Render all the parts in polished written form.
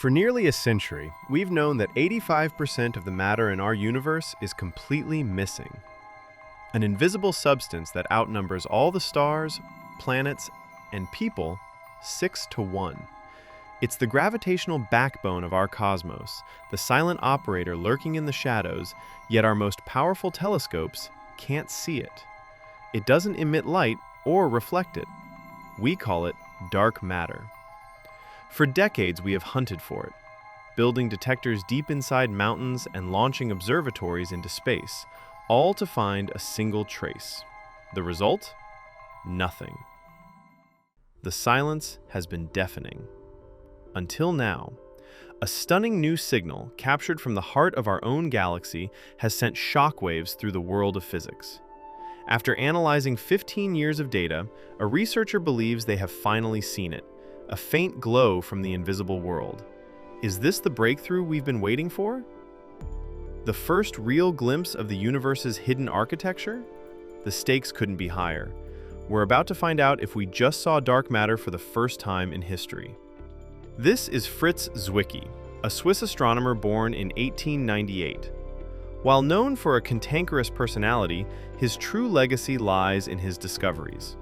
For nearly a century, we've known that 85% of the matter in our universe is completely missing. An invisible substance that outnumbers all the stars, planets, and people 6-1. It's the gravitational backbone of our cosmos, the silent operator lurking in the shadows, yet our most powerful telescopes can't see it. It doesn't emit light or reflect it. We call it dark matter. For decades, we have hunted for it, building detectors deep inside mountains and launching observatories into space, all to find a single trace. The result? Nothing. The silence has been deafening. Until now, a stunning new signal captured from the heart of our own galaxy has sent shockwaves through the world of physics. After analyzing 15 years of data, a researcher believes they have finally seen it, a faint glow from the invisible world. Is this the breakthrough we've been waiting for? The first real glimpse of the universe's hidden architecture? The stakes couldn't be higher. We're about to find out if we just saw dark matter for the first time in history. This is Fritz Zwicky, a Swiss astronomer born in 1898. While known for a cantankerous personality, his true legacy lies in his discoveries.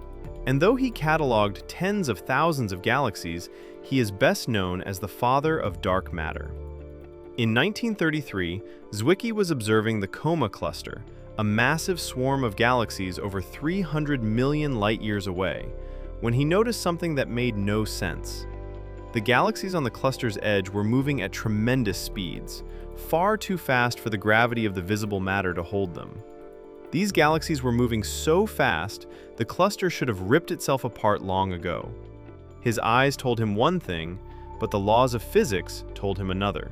And though he cataloged tens of thousands of galaxies, he is best known as the father of dark matter. In 1933, Zwicky was observing the Coma cluster, a massive swarm of galaxies over 300 million light-years away, when he noticed something that made no sense. The galaxies on the cluster's edge were moving at tremendous speeds, far too fast for the gravity of the visible matter to hold them. These galaxies were moving so fast, the cluster should have ripped itself apart long ago. His eyes told him one thing, but the laws of physics told him another.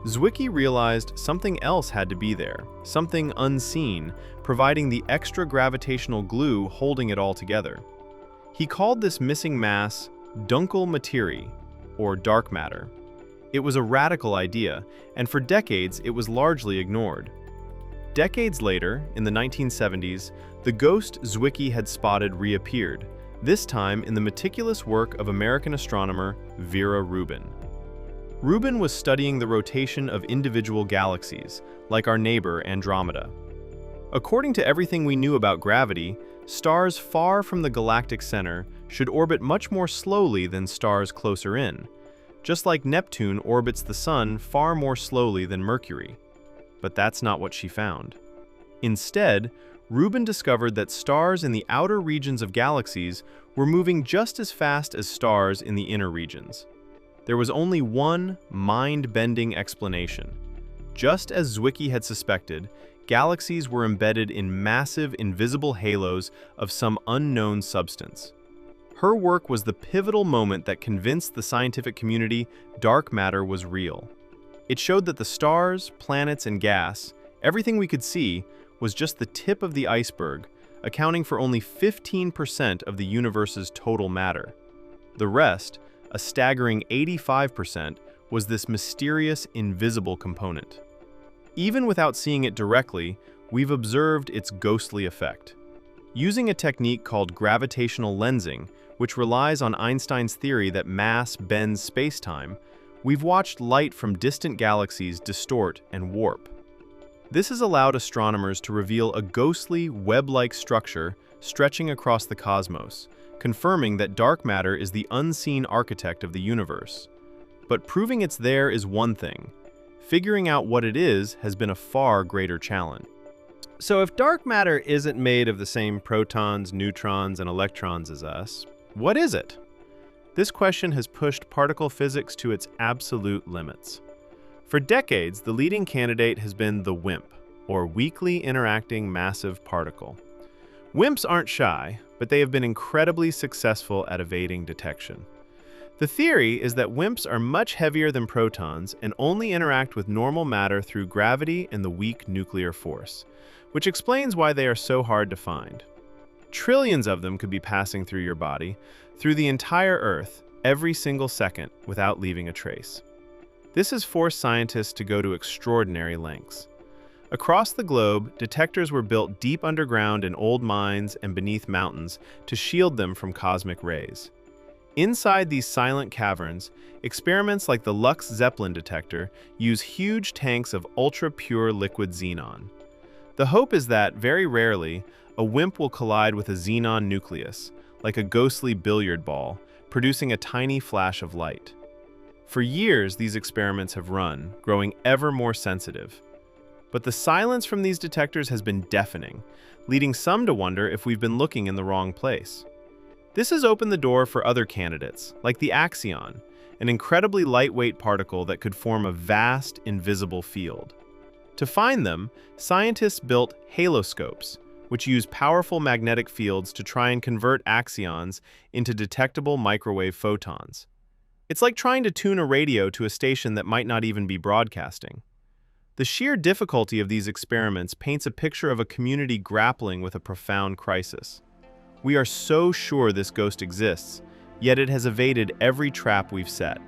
Zwicky realized something else had to be there, something unseen, providing the extra gravitational glue holding it all together. He called this missing mass Dunkle Materie, or dark matter. It was a radical idea, and for decades it was largely ignored. Decades later, in the 1970s, the ghost Zwicky had spotted reappeared, this time in the meticulous work of American astronomer Vera Rubin. Rubin was studying the rotation of individual galaxies, like our neighbor Andromeda. According to everything we knew about gravity, stars far from the galactic center should orbit much more slowly than stars closer in, just like Neptune orbits the Sun far more slowly than Mercury. But that's not what she found. Instead, Rubin discovered that stars in the outer regions of galaxies were moving just as fast as stars in the inner regions. There was only one mind-bending explanation. Just as Zwicky had suspected, galaxies were embedded in massive, invisible halos of some unknown substance. Her work was the pivotal moment that convinced the scientific community dark matter was real. It showed that the stars, planets, and gas, everything we could see, was just the tip of the iceberg, accounting for only 15% of the universe's total matter. The rest, a staggering 85%, was this mysterious, invisible component. Even without seeing it directly, we've observed its ghostly effect. Using a technique called gravitational lensing, which relies on Einstein's theory that mass bends space-time, we've watched light from distant galaxies distort and warp. This has allowed astronomers to reveal a ghostly, web-like structure stretching across the cosmos, confirming that dark matter is the unseen architect of the universe. But proving it's there is one thing. Figuring out what it is has been a far greater challenge. So if dark matter isn't made of the same protons, neutrons, and electrons as us, what is it? This question has pushed particle physics to its absolute limits. For decades, the leading candidate has been the WIMP, or Weakly Interacting Massive Particle. WIMPs aren't shy, but they have been incredibly successful at evading detection. The theory is that WIMPs are much heavier than protons and only interact with normal matter through gravity and the weak nuclear force, which explains why they are so hard to find. Trillions of them could be passing through your body, through the entire Earth, every single second, without leaving a trace. This has forced scientists to go to extraordinary lengths. Across the globe, detectors were built deep underground in old mines and beneath mountains to shield them from cosmic rays. Inside these silent caverns, experiments like the Lux Zeppelin detector use huge tanks of ultra-pure liquid xenon. The hope is that, very rarely, a WIMP will collide with a xenon nucleus, like a ghostly billiard ball, producing a tiny flash of light. For years, these experiments have run, growing ever more sensitive. But the silence from these detectors has been deafening, leading some to wonder if we've been looking in the wrong place. This has opened the door for other candidates, like the Astrion, an incredibly lightweight particle that could form a vast, invisible field. To find them, scientists built haloscopes, which use powerful magnetic fields to try and convert axions into detectable microwave photons. It's like trying to tune a radio to a station that might not even be broadcasting. The sheer difficulty of these experiments paints a picture of a community grappling with a profound crisis. We are so sure this ghost exists, yet it has evaded every trap we've set.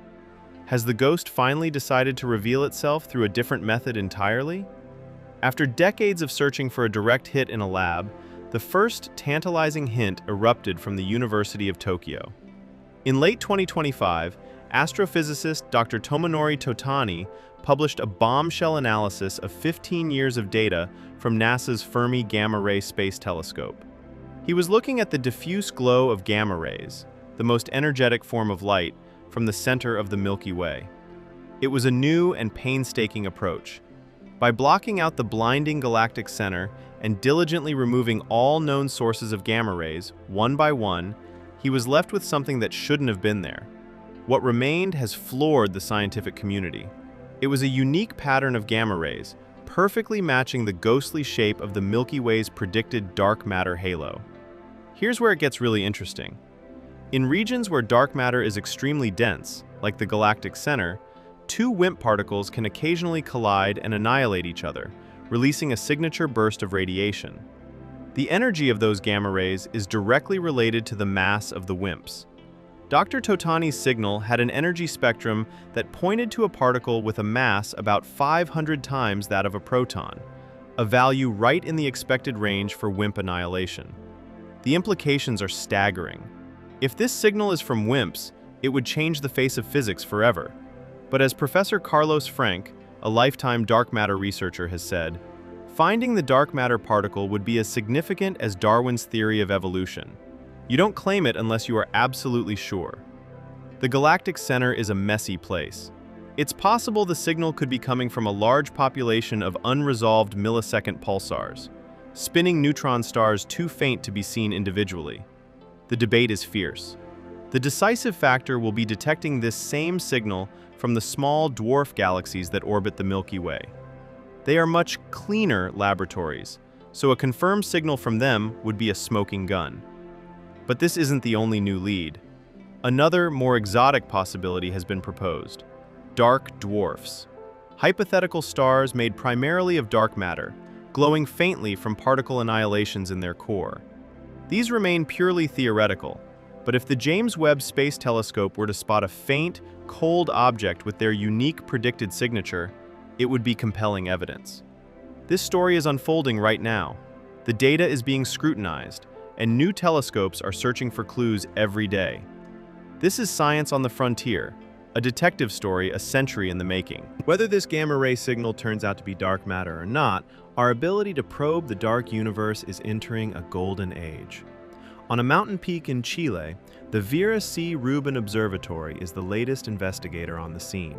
Has the ghost finally decided to reveal itself through a different method entirely? After decades of searching for a direct hit in a lab, the first tantalizing hint erupted from the University of Tokyo. In late 2025, astrophysicist Dr. Tomonori Totani published a bombshell analysis of 15 years of data from NASA's Fermi Gamma Ray Space Telescope. He was looking at the diffuse glow of gamma rays, the most energetic form of light, from the center of the Milky Way. It was a new and painstaking approach. By blocking out the blinding galactic center and diligently removing all known sources of gamma rays, one by one, he was left with something that shouldn't have been there. What remained has floored the scientific community. It was a unique pattern of gamma rays, perfectly matching the ghostly shape of the Milky Way's predicted dark matter halo. Here's where it gets really interesting. In regions where dark matter is extremely dense, like the galactic center, two WIMP particles can occasionally collide and annihilate each other, releasing a signature burst of radiation. The energy of those gamma rays is directly related to the mass of the WIMPs. Dr. Totani's signal had an energy spectrum that pointed to a particle with a mass about 500 times that of a proton, a value right in the expected range for WIMP annihilation. The implications are staggering. If this signal is from WIMPs, it would change the face of physics forever. But as Professor Carlos Frank, a lifetime dark matter researcher, has said, finding the dark matter particle would be as significant as Darwin's theory of evolution. You don't claim it unless you are absolutely sure. The galactic center is a messy place. It's possible the signal could be coming from a large population of unresolved millisecond pulsars, spinning neutron stars too faint to be seen individually. The debate is fierce. The decisive factor will be detecting this same signal from the small dwarf galaxies that orbit the Milky Way. They are much cleaner laboratories, so a confirmed signal from them would be a smoking gun. But this isn't the only new lead. Another, more exotic possibility has been proposed: dark dwarfs. Hypothetical stars made primarily of dark matter, glowing faintly from particle annihilations in their core. These remain purely theoretical, but if the James Webb Space Telescope were to spot a faint, cold object with their unique predicted signature, it would be compelling evidence. This story is unfolding right now. The data is being scrutinized, and new telescopes are searching for clues every day. This is science on the frontier, a detective story a century in the making. Whether this gamma ray signal turns out to be dark matter or not, our ability to probe the dark universe is entering a golden age. On a mountain peak in Chile, the Vera C. Rubin Observatory is the latest investigator on the scene.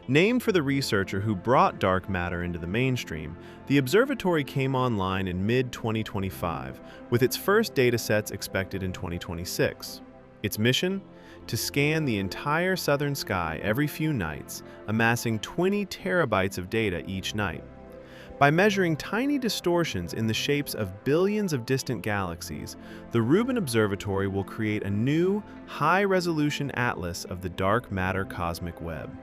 Named for the researcher who brought dark matter into the mainstream, the observatory came online in mid-2025, with its first datasets expected in 2026. Its mission? To scan the entire southern sky every few nights, amassing 20 terabytes of data each night. By measuring tiny distortions in the shapes of billions of distant galaxies, the Rubin Observatory will create a new, high-resolution atlas of the dark matter cosmic web.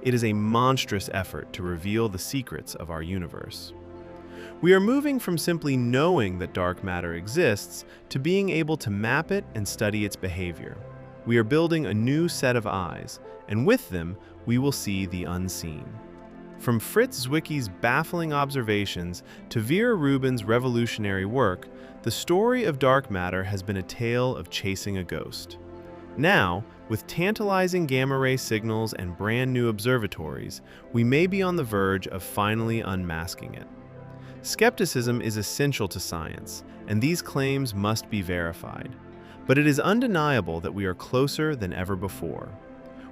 It is a monstrous effort to reveal the secrets of our universe. We are moving from simply knowing that dark matter exists to being able to map it and study its behavior. We are building a new set of eyes, and with them, we will see the unseen. From Fritz Zwicky's baffling observations to Vera Rubin's revolutionary work, the story of dark matter has been a tale of chasing a ghost. Now, with tantalizing gamma-ray signals and brand new observatories, we may be on the verge of finally unmasking it. Skepticism is essential to science, and these claims must be verified. But it is undeniable that we are closer than ever before.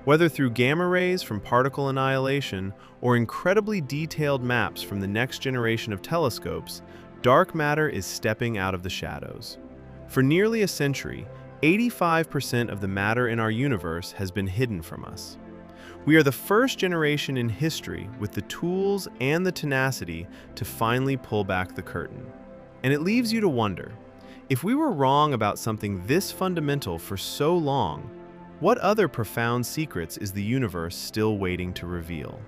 Whether through gamma rays from particle annihilation or incredibly detailed maps from the next generation of telescopes, dark matter is stepping out of the shadows. For nearly a century, 85% of the matter in our universe has been hidden from us. We are the first generation in history with the tools and the tenacity to finally pull back the curtain. And it leaves you to wonder, if we were wrong about something this fundamental for so long, what other profound secrets is the universe still waiting to reveal?